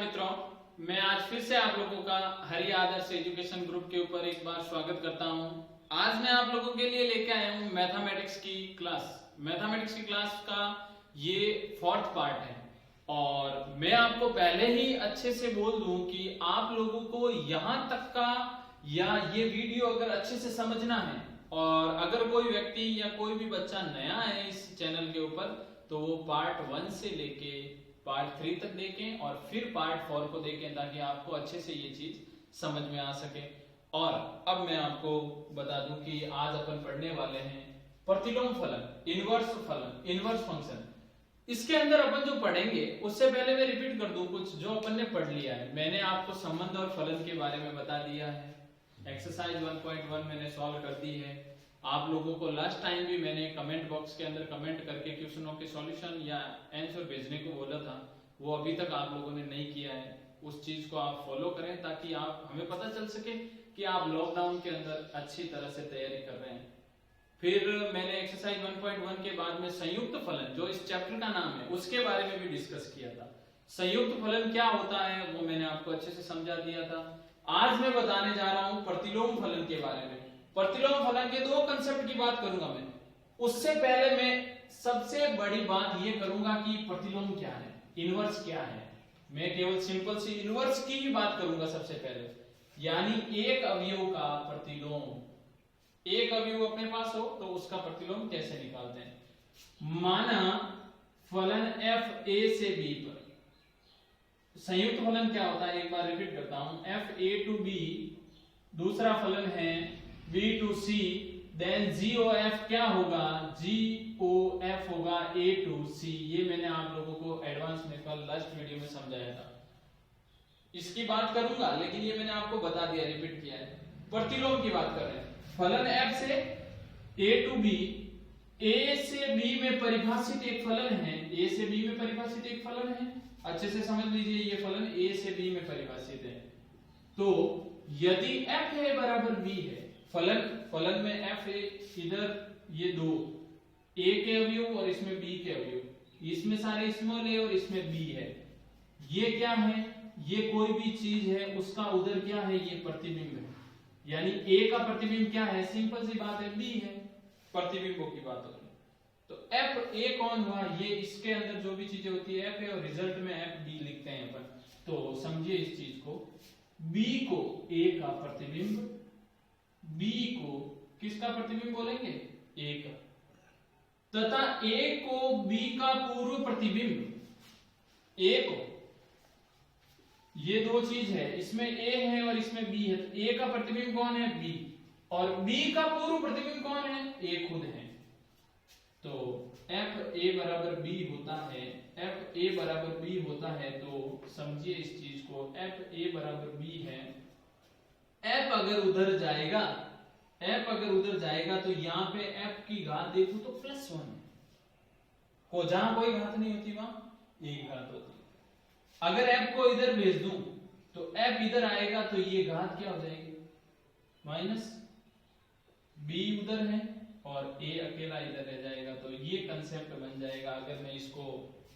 मित्रों, मैं आज फिर से आप लोगों का हरि आदर्श एजुकेशन ग्रुप के ऊपर एक बार स्वागत करता हूं। आज मैं आप लोगों के लिए लेके आया हूं मैथमेटिक्स की क्लास। मैथमेटिक्स की क्लास का ये 4th पार्ट है और मैं आपको पहले ही अच्छे से बोल दूं कि आप लोगों को यहां तक का या ये वीडियो अगर अच्छे से समझना है और अगर कोई व्यक्ति या कोई भी बच्चा नया है इस चैनल के ऊपर तो वो पार्ट 1 से लेके पार्ट 3 तक देखें और फिर पार्ट 4 को देखें ताकि आपको अच्छे से ये चीज समझ में आ सके। और अब मैं आपको बता दूं कि आज अपन पढ़ने वाले हैं प्रतिलोम फलन, इनवर्स फंक्शन। इसके अंदर अपन जो पढ़ेंगे उससे पहले मैं रिपीट कर दूं कुछ जो अपन ने पढ़ लिया है। मैंने आपको संबंध और फलन के बारे में बता दिया है। एक्सरसाइज 1.1 मैंने सॉल्व कर दी है। आप लोगों को लास्ट टाइम भी मैंने कमेंट बॉक्स के अंदर कमेंट करके क्वेश्चनों के सॉल्यूशन या आंसर भेजने को बोला था, वो अभी तक आप लोगों ने नहीं किया है। उस चीज को आप फॉलो करें ताकि आप हमें पता चल सके कि आप लॉकडाउन के अंदर अच्छी तरह से तैयारी कर रहे हैं। फिर मैंने एक्सरसाइज 1.1 के बाद में संयुक्त फलन जो इस चैप्टर का नाम है उसके बारे में भी डिस्कस किया था। संयुक्त फलन क्या होता है वो मैंने आपको अच्छे से समझा दिया था। आज मैं बताने जा रहा हूं प्रतिलोम फलन के बारे में। प्रतिलोम फलन के दो कंसेप्ट की बात करूंगा मैं। उससे पहले मैं सबसे बड़ी बात ये करूंगा कि प्रतिलोम क्या है, इनवर्स क्या है। मैं केवल सिंपल सी इनवर्स की ही बात करूंगा सबसे पहले, यानी एक अवयव का प्रतिलोम। एक अवयव अपने पास हो तो उसका प्रतिलोम कैसे निकालते हैं। माना फलन f a से b पर संयुक्त फलन क्या होता है एक बार रिपीट करता हूं, f a to b। दूसरा फलन है b to c, then GOF क्या होगा, GOF होगा a to c। ये मैंने आप लोगों को एडवांस में कल लास्ट वीडियो में समझाया था। इसकी बात करूंगा लेकिन ये मैंने आपको बता दिया, रिपीट किया है। प्रतिलोम की बात कर रहे हैं। फलन f से a to b, a से b में परिभाषित एक फलन है, a से b में परिभाषित एक फलन है। अच्छे से समझ लीजिए ये फलन a से b में परिभाषित है। तो यदि f a बराबर b है, फलन में f a इधर ये दो a के अवयव और इसमें b के अवयव, इसमें सारे स्मॉल a और इसमें b है। ये क्या है, ये कोई भी चीज है उसका उधर क्या है, ये प्रतिबिंब है। यानी a का प्रतिबिंब क्या है, सिंपल सी बात है b है। प्रतिबिंबों की बात होगी तो f a कौन हुआ, ये इसके अंदर जो भी चीजें होती है f है और रिजल्ट में f b लिखते हैं अपन। तो समझिए इस चीज को, b को a का प्रतिबिंब, b को किसका प्रतिबिंब बोलेंगे, a का, तथा a को b का पूर्व प्रतिबिंब। a को, ये दो चीज है, इसमें a है और इसमें b है, तो a का प्रतिबिंब कौन है, b, और b का पूर्व प्रतिबिंब कौन है, a खुद है। तो f a बराबर b होता है, f a बराबर b होता है। तो समझिए इस चीज को, f a बराबर b है। f अगर उधर जाएगा तो यहाँ पे f की घात देखो तो +1 को, जहां कोई घात नहीं होती वहां एक घात होती है। अगर f को इधर भेज दूं तो f इधर आएगा तो ये घात क्या हो जाएगी, माइनस, b उधर है और a अकेला इधर रह जाएगा। तो ये कंसेप्ट बन जाएगा। अगर मैं इसको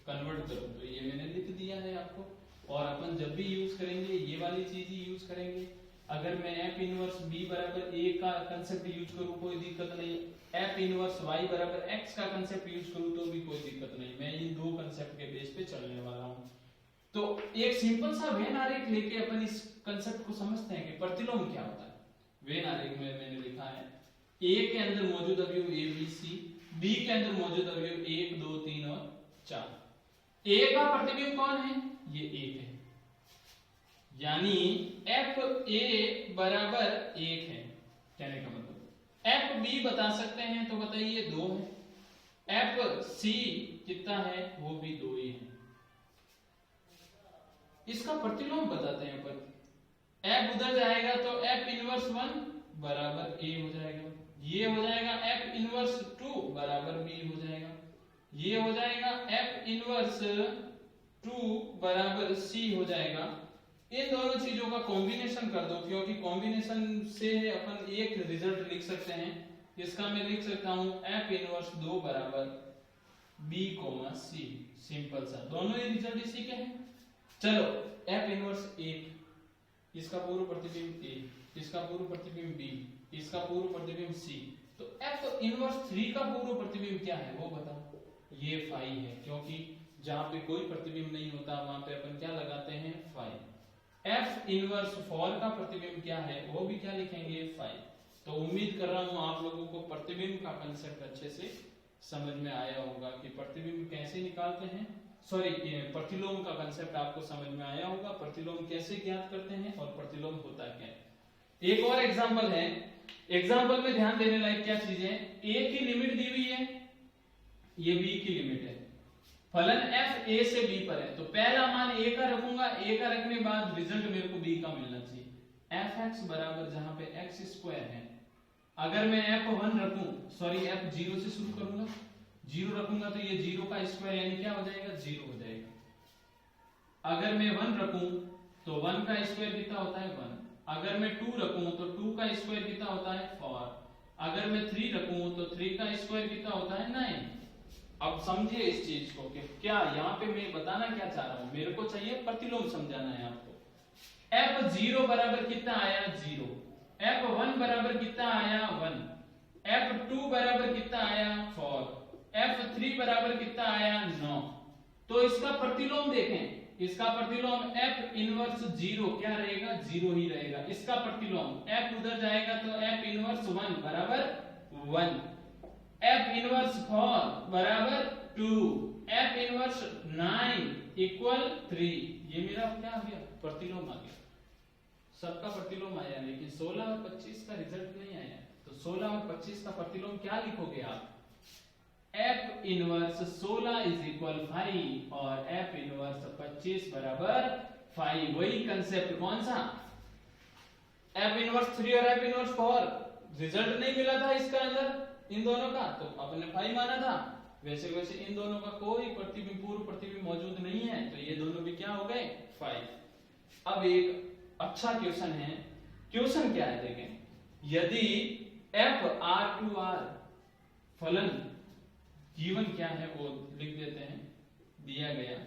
कन्वर्ट करूं तो ये मैंने लिख दिया है आपको, और अपन जब भी यूज करेंगे ये वाली चीज ही यूज करेंगे। अगर मैं f इनवर्स b बराबर a का कंसेप्ट यूज करूं कोई दिक्कत नहीं, f इनवर्स y बराबर x का कंसेप्ट यूज करूं तो भी कोई दिक्कत नहीं। मैं इन दो कंसेप्ट के बेस पे चलने वाला हूं। तो एक सिंपल सा वेन आरेख लेके अपन इस कंसेप्ट को समझते हैं कि प्रतिलोम क्या होता है। वेन आरेख में मैंने लिखा है a के अंदर मौजूद अवयव a b c, b के अंदर मौजूद अवयव 1 2 3 और 4। a का प्रतिबिंब कौन है, ये 1 है, यानी f a बराबर 1 है। कहने का मतलब f b बता सकते हैं तो बताइए 2 है, f c कितना है, वो भी 2 ही है। इसका प्रतिलोम बताते हैं अपन। f उधर जाएगा तो f इनवर्स 1 बराबर a हो जाएगा, ये हो जाएगा f इनवर्स 2 बराबर b हो जाएगा, ये हो जाएगा f इनवर्स 2 बराबर c हो जाएगा। इन दोनों चीजों का कॉम्बिनेशन कर दो, क्योंकि कॉम्बिनेशन से अपन एक रिजल्ट लिख सकते हैं। इसका मैं लिख सकता हूं f इनवर्स 2 बराबर b, c, सिंपल सा, दोनों ही रिजल्ट इसी के हैं। चलो एफ इनवर्स एक, इसका पूर्व प्रतिबिंब ए, इसका पूर्व प्रतिबिंब बी, इसका पूर्व प्रतिबिंब सी, तो एफ इनवर्स 3 का पूर्व प्रतिबिंब क्या है वो बताओ। ये फाई है, क्योंकि जहां पे कोई प्रतिबिंब नहीं होता वहां पे अपन क्या लगाते हैं, फाई। एफ इनवर्स 4 का प्रतिबिंब क्या है वो भी क्या लिखेंगे, फाई। तो उम्मीद कर रहा हूं आप लोगों को प्रतिबिंब का कांसेप्ट अच्छे से समझ में आया होगा कि प्रतिबिंब कैसे निकालते हैं, सॉरी प्रतिलोम का कांसेप्ट आपको समझ में आया होगा, प्रतिलोम कैसे ज्ञात करते हैं और प्रतिलोम होता क्या है। एक और एग्जांपल है, एग्जांपल में ध्यान देने लायक क्या चीज है, ए की लिमिट दी हुई है, ये बी की लिमिट है, फलन f a से b पर है, तो पहला मान a का रखूंगा, a का रखने बाद रिजल्ट मेरे को b का मिलना चाहिए। fx बराबर जहां पे x स्क्वायर है, अगर मैं f1 रखूं, सॉरी f0 से शुरू करूंगा, 0 रखूंगा तो ये 0 का स्क्वायर यानी क्या हो जाएगा, 0 हो जाएगा। अगर मैं 1 रखूं तो 1 का स्क्वायर कितना होता है, 1। अगर मैं 2 रखूं तो 2 का स्क्वायर कितना होता है, 4। अगर मैं 3 रखूं तो 3 का स्क्वायर कितना होता है, 9। अब समझिए इस चीज को कि क्या यहाँ पे मैं बताना क्या चाह रहा हूं, मेरे को चाहिए प्रतिलोम समझाना है आपको। f0 बराबर कितना आया, 0। f1 बराबर कितना आया, 1। f2 बराबर कितना आया, 4। f3 बराबर कितना आया, 9। तो इसका प्रतिलोम देखें, इसका प्रतिलोम f इनवर्स 0 क्या रहेगा, 0 ही रहेगा। इसका प्रतिलोम f उधर जाएगा तो f इनवर्स 1 बराबर 1, f इनवर्स 4 बराबर 2, f इनवर्स 9 इक्वल 3। ये मेरा क्या आ गया, प्रतिलोम आ गया। सबका प्रतिलोम आया, लेकिन 16 और 25 का रिजल्ट नहीं आया। तो 16 और 25 का प्रतिलोम क्या लिखोगे आप, f इनवर्स 16 इज इक्वल 5 और f इनवर्स 25 बराबर 5। वही कंसेप्ट कौन सा, f इनवर्स 3 और f इनवर्स 4, रिजल्ट नहीं मिला था इसका अंदर इन दोनों का, तो अपने 5 माना था। वैसे वैसे इन दोनों का कोई प्रतिबिंब पूर्व प्रतिबिंब मौजूद नहीं है, तो ये दोनों भी क्या हो गए, 5। अब एक अच्छा क्वेश्चन है, क्वेश्चन क्या है देखें, यदि f r फलन गिवन क्या है वो लिख देते हैं, दिया गया,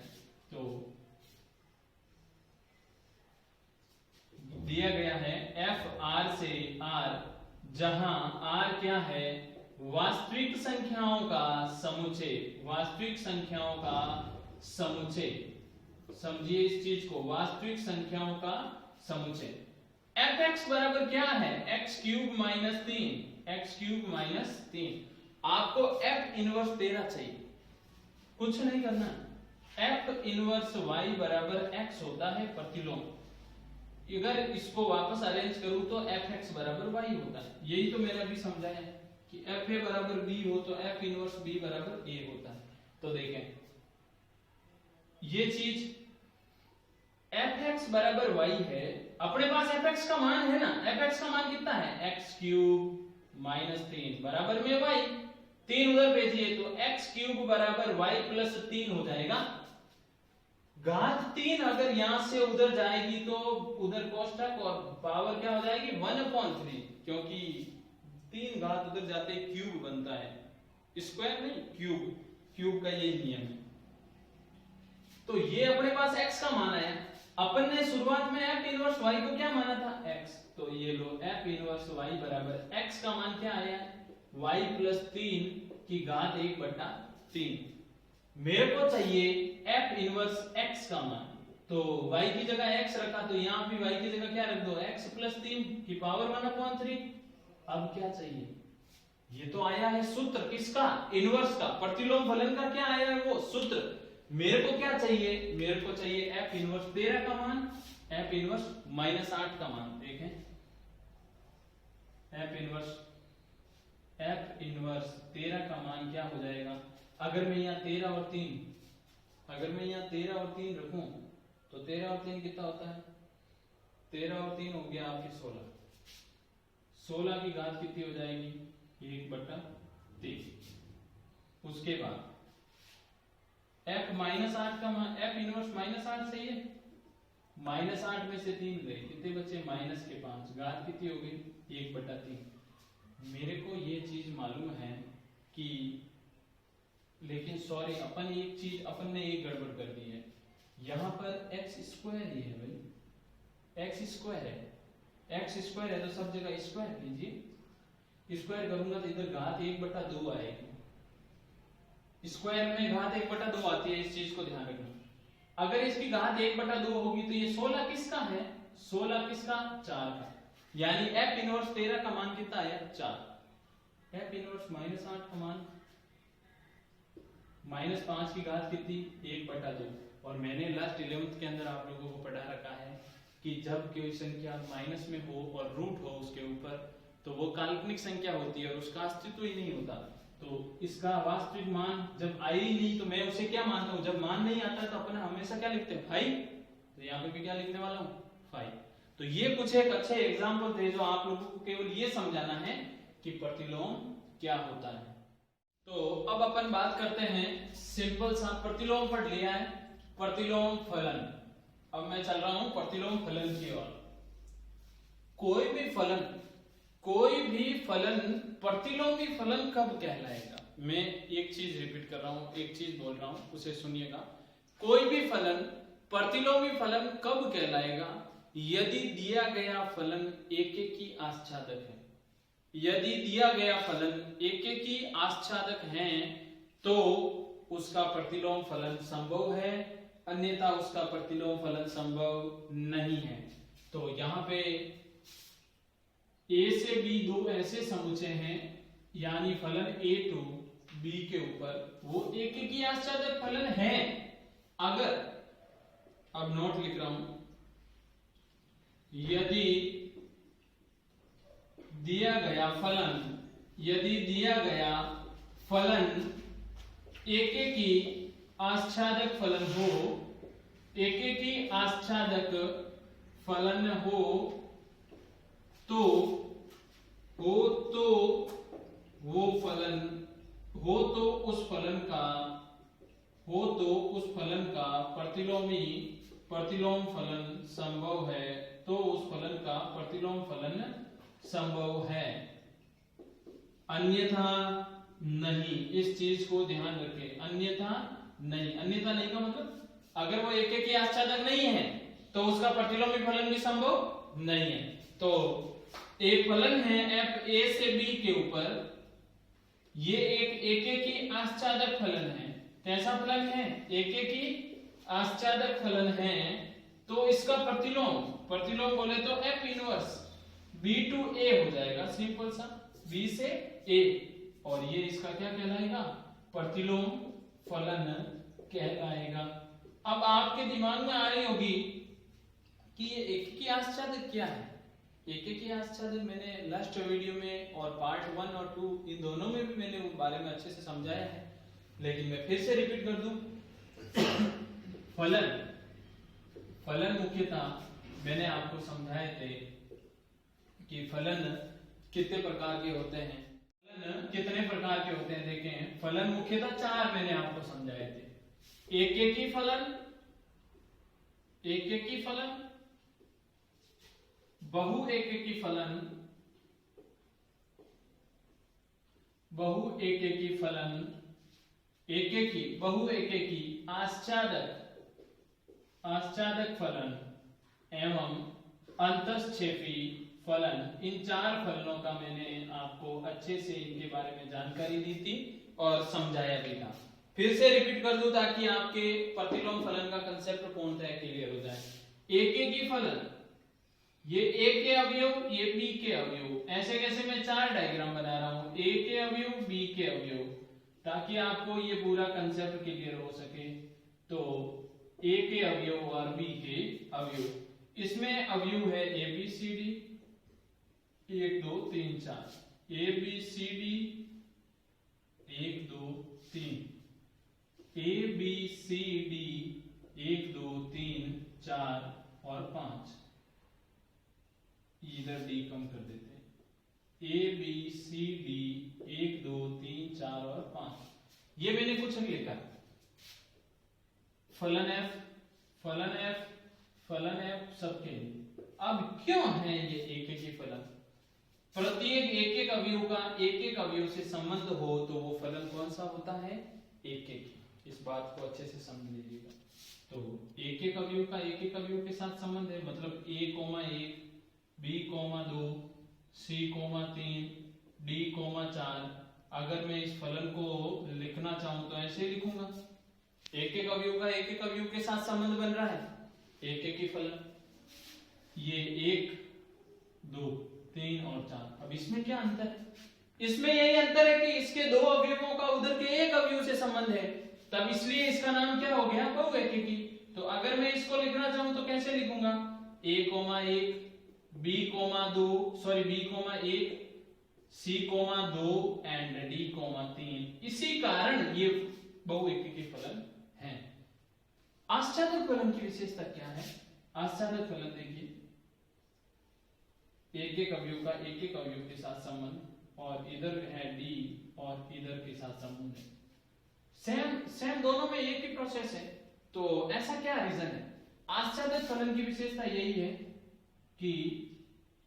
तो दिया गया है f r से r, जहां r क्या है, वास्तविक संख्याओं का समुच्चय, वास्तविक संख्याओं का समुच्चय। समझिए इस चीज को, वास्तविक संख्याओं का समुच्चय। fx बराबर क्या है, x cube minus 3, x cube minus 3। आपको f इनवर्स 13 चाहिए, कुछ नहीं करना। f इनवर्स y बराबर x होता है प्रतिलोम। अगर इसको वापस अरेंज करूं तो fx बराबर y होता है। यही तो मैंने अभी समझाया है कि fa बराबर b हो तो f इनवर्स b बराबर a होता है। तो देखें ये चीज fx बराबर y है, अपने पास fx का मान है ना, fx का मान कितना है, x क्यूब माइनस 3 बराबर में y, 3 उधर भेजिए तो x क्यूब बराबर y प्लस 3 हो जाएगा। घात 3 अगर यहां से उधर जाएगी तो उधर कोष्ठक और पावर क्या हो जाएगी, 1/3, क्योंकि 3 घात उधर जाते क्यूब बनता है, स्क्वायर नहीं क्यूब, क्यूब का ये नियम है। तो ये अपने पास x का मान आया, अपन ने शुरुआत में f इनवर्स y को क्या माना था, x, तो ये लो f इनवर्स y बराबर x का मान क्या आया, y प्लस 3 की घात 1/3। मेरे को चाहिए f इनवर्स x का मान, तो y की जगह x रखा तो यहां भी y की जगह क्या रख दो, x प्लस 3 की पावर 1/3। अब क्या चाहिए, ये तो आया है सूत्र किसका, इनवर्स का, प्रतिलोम फलन का क्या आया है वो सूत्र। मेरे को क्या चाहिए, मेरे को चाहिए f इनवर्स 13 का मान, f इनवर्स माइनस 8 का मान। देखें f इनवर्स 13 का मान क्या हो जाएगा, अगर मैं यहाँ 13 और 3, अगर मैं यहाँ 13 और 3 रखूं तो 13 और 3 कितना होता है, 13 और 3 हो गया आपके 16, 16 की घात कितनी हो जाएगी, 1/3। उसके बाद f माइनस 8 का मान, f इनवर्स माइनस 8 सही है, माइनस 8 में से 3 गए, कितने बचे, माइनस के 5, घात कितनी हो गई, 1/3। मेरे को ये चीज मालूम है कि, लेकिन सॉरी अपन एक चीज, अपन ने एक गड़बड़ कर दी है, यहाँ पर एक्स स्क्वायर ही है भाई, एक्स स्क्वायर है, एक्स स्क्वायर है तो सब जगह स्क्वायर कीजिए। स्क्वायर करूंगा तो इधर घात 1/2 आएगी। स्क्वायर में घात 1/2 आती है, इस चीज को ध्यान रखना। अगर इसकी घात 1/2 होगी तो ये 16 किसका है, 16 किसका, 4 का। यानी f इनवर्स 13 का मान कितना आया, 4। f इनवर्स -8 का मान -5 की घात कितनी, 1/2। और मैंने लास्ट 11th के अंदर आप लोगों को पढ़ा रखा है कि जब कोई संख्या माइनस में हो और रूट हो उसके ऊपर तो वो काल्पनिक संख्या होती है और उसका अस्तित्व ही नहीं होता। तो इसका वास्तविक मान जब आई ही नहीं तो मैं उसे क्या मानता हूँ, जब मान नहीं आता तो अपन हमेशा क्या लिखते हैं, 5। तो यहाँ पे भी क्या लिखने वाला हूँ, 5। तो ये कुछ एक अच्छे एग्जाम्पल थे जो आप लोगों को केवल ये समझाना है कि प्रतिलोम क्या होता है। तो अब अपन बात करते हैं, सिंपल सा प्रतिलोम पढ़ लिया है, प्रतिलोम फलन। अब मैं चल रहा हूं प्रतिलोम फलन की ओर। कोई भी फलन प्रतिलोमी फलन कब कहलाएगा, मैं एक चीज रिपीट कर रहा हूं, एक चीज बोल रहा हूं, उसे सुनिएगा। कोई भी फलन प्रतिलोमी फलन कब कहलाएगा, यदि दिया गया फलन एकेकी आच्छादक है। यदि दिया गया फलन एकेकी आच्छादक है तो उसका प्रतिलोम फलन संभव है, अन्यथा उसका प्रतिलोम फलन संभव नहीं है। तो यहाँ पे a से b दो ऐसे समुच्चय हैं, यानी फलन a टू b के ऊपर वो एकेकी आच्छादक फलन है। अगर, अब नोट लिख रहा हूं, यदि दिया गया फलन एकेकी आच्छादक फलन हो, एकेकी आच्छादक फलन हो तो उस फलन का प्रतिलोम फलन संभव है, तो उस फलन का प्रतिलोम फलन संभव है, अन्यथा नहीं। इस चीज को ध्यान रखें, अन्यथा नहीं का मतलब अगर वो एकेकी आच्छादक नहीं है तो उसका प्रतिलोमी फलन भी संभव नहीं है। तो एक फलन है f a से b के ऊपर, ये एक एकेकी आच्छादक फलन है। कैसा फलन है, एकेकी आच्छादक फलन है, तो इसका प्रतिलोम बोले तो f inverse b to a हो जाएगा, सिंपल सा, b से a, और ये इसका क्या कहलाएगा, प्रतिलोम फलन कहलाएगा। अब आपके दिमाग में आ रही होगी कि ये एकेकी आच्छादक क्या है। एकेकी आच्छादक मैंने लास्ट वीडियो में और पार्ट 1 और 2 इन दोनों में भी मैंने उस बारे में अच्छे से समझाया है, लेकिन मैं फिर से रिपीट कर दूं। फलन मुख्यतः मैंने आपको समझाए थे कि फलन कितने प्रकार के होते हैं, कितने प्रकार के होते हैं। देखें, फलन मुख्यतः 4 मैंने आपको समझाए थे। एकेकी फलन, बहु एकेकी फलन, एकेकी, बहु एकेकी, आच्छादक फलन एवं अंतःक्षेपी फलन। इन 4 फलनों का मैंने आपको अच्छे से इनके बारे में जानकारी दी थी और समझाया भी था। फिर से रिपीट कर दूं ताकि आपके प्रतिलोम फलन का कंसेप्ट पूर्णतः क्लियर हो जाए। एकेकी फलन, ये a के अवयव, ये b के अवयव, ऐसे कैसे मैं 4 डायग्राम बना रहा हूं, a के अवयव, b के अवयव, ताकि आपको ये पूरा कंसेप्ट क्लियर हो सके। तो a के अवयव और b के अवयव, इसमें अवयव है a b c d, 1 2 3 4, a b c d 1 2 3, a b c d 1 2 3 4 और 5, इधर डी कम कर देते हैं, a b c d 1 2 3 4 और 5, ये मैंने कुछ नहीं लिखा। फलन f सबके लिए। अब क्यों है ये एकेकी फलन, प्रत्येक एक अवयव का एक अवयव से संबंध हो तो वो फलन कौन सा होता है, एकेकी। इस बात को अच्छे से समझ लीजिएगा। तो एक एक अवयव का एक एक अवयव के साथ संबंध है, मतलब a,1 b,2 c,3 d,4। अगर मैं इस फलन को लिखना चाहूं तो ऐसे लिखूंगा, एक एक अवयव का एक एक अवयव के साथ संबंध बन रहा है, एक एक ही फलन, ये 1 2 3 और 4। अब इसमें क्या अंतर है? इसमें यही अंतर है कि इसके दो अवयवों का उधर के एक अवयव से संबंध है, तब इसलिए इसका नाम क्या हो गया? बहुएकेकी। तो अगर मैं इसको लिखना चाहूं तो कैसे लिखूंगा? a,1 b,2 sorry b,1 c,2 and d,3। इसी कारण ये बहुएकेकी फलन है। आश्चादक फलन की विशेषता क्या है? आश्चादक फलन देखिए, एक एक अवयव का एक एक अवयव के साथ संबंध, और इधर है d और इधर के साथ संबंध है, सेम दोनों में एक ही प्रोसेस है। तो ऐसा क्या रीजन है? आश्चादक फलन की विशेषता यही है कि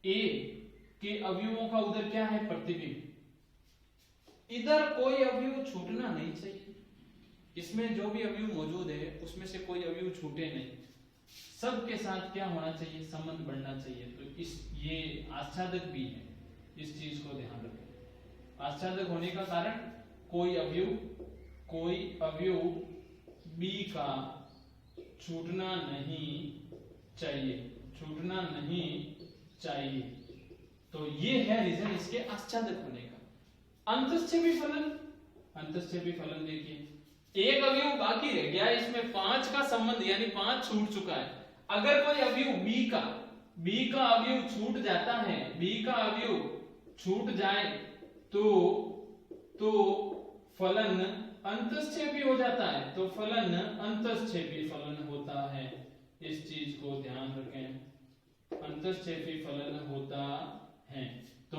a के अवयवों का उधर क्या है? प्रतिबिंब। इधर कोई अवयव छूटना नहीं चाहिए, इसमें जो भी अवयव मौजूद है उसमें से कोई अवयव छूटे नहीं, सबके साथ क्या होना चाहिए? संबंध बढ़ना चाहिए। तो ये आश्चादक भी है, इस चीज को ध्यान रखें। आश्चादक होने का कारण कोई अवयव b का छूटना नहीं चाहिए, तो ये है रीजन इसके आश्चादक होने का। अंतःक्षेपी फलन देखिए, एक अवयव बाकी रह गया, इसमें 5 का संबंध यानी 5 छूट चुका है। अगर कोई अवयव b का अवयव छूट जाता है, b का अवयव छूट जाए तो फलन अंतःक्षेपी हो जाता है, तो फलन अंतःक्षेपी फलन होता है। इस चीज को ध्यान रखें, अंतःक्षेपी फलन होता है। तो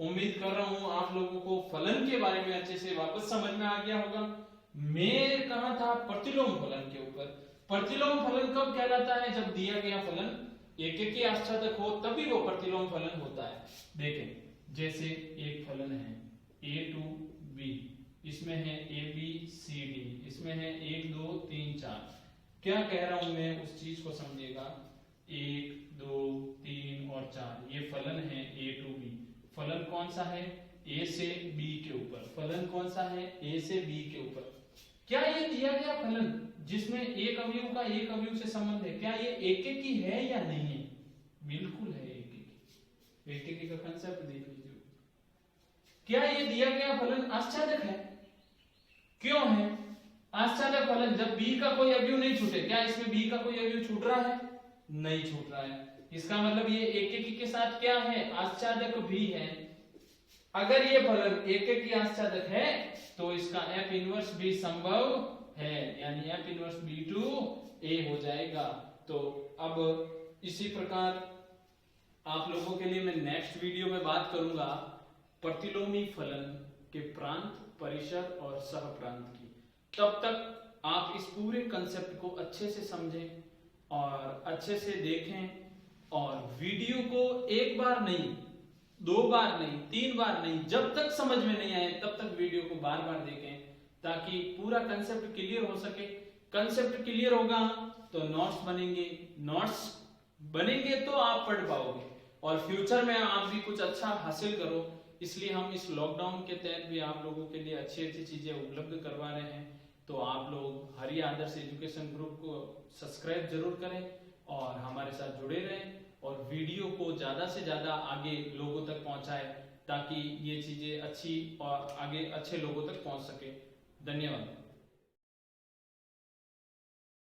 उम्मीद कर रहा हूं आप लोगों को फलन के बारे में अच्छे से वापस समझ में आ गया होगा। मैं कहा था प्रतिलोम फलन के ऊपर। प्रतिलोम फलन कब कहलाता है? जब दिया गया फलन एक एक ही आश्चादक हो तभी वो प्रतिलोम फलन होता है। देखें, जैसे एक फलन है a2b, इसमें है abcd, इसमें है 1 2 3 4। क्या कह रहा हूं मैं उस चीज को समझिएगा, 1 2 3 और 4 ये फलन है a2b। फलन कौन सा है? a से b के ऊपर। फलन कौन सा है? a से b के ऊपर। क्या ये दिया गया फलन जिसमें एक अवयव का एक अवयव से संबंध है, क्या ये एक एक ही है या नहीं है? बिल्कुल है एक एक। एक एक का कंसेप्ट देख लीजिए। क्या ये दिया गया फलन आश्चादक है? क्यों है आश्चादक फलन? जब b का कोई अवयव नहीं छूटे। क्या इसमें b का कोई अवयव छूट रहा है? नहीं छूट रहा है। इसका मतलब ये एक एक ही के साथ क्या है? आश्चादक भी है। अगर ये फलन एक एक ही आश्चादक है तो इसका F इनवर्स भी संभव है, यानी F इनवर्स B2A हो जाएगा। तो अब इसी प्रकार आप लोगों के लिए मैं नेक्स्ट वीडियो में बात करूंगा प्रतिलोमी फलन के प्रांत, परिसर और सहप्रांत की। तब तक आप इस पूरे कंसेप्ट को अच्छे से समझें और अच्छे से देखें, और वीडियो को एक बार नहीं, 2 बार नहीं, 3 बार नहीं, जब तक समझ में नहीं आए तब तक वीडियो को बार बार देखें, ताकि पूरा कंसेप्ट क्लियर हो सके। कंसेप्ट क्लियर होगा तो नोट्स बनेंगे तो आप पढ़ पाओगे, और फ्यूचर में आप भी कुछ अच्छा हासिल करो। इसलिए हम इस लॉकडाउन के तहत भी आप लोगों के लिए अच्छी अच्छी चीजें उपलब्ध करवा रहे हैं। तो आप लोग हरि आदर्श एजुकेशन ग्रुप को सब्सक्राइब जरूर करें और हमारे साथ जुड़े रहें, और वीडियो को ज्यादा से ज्यादा आगे लोगों तक पहुंचाएं, ताकि ये चीजें अच्छी और आगे अच्छे लोगों तक पहुंच सके। धन्यवाद।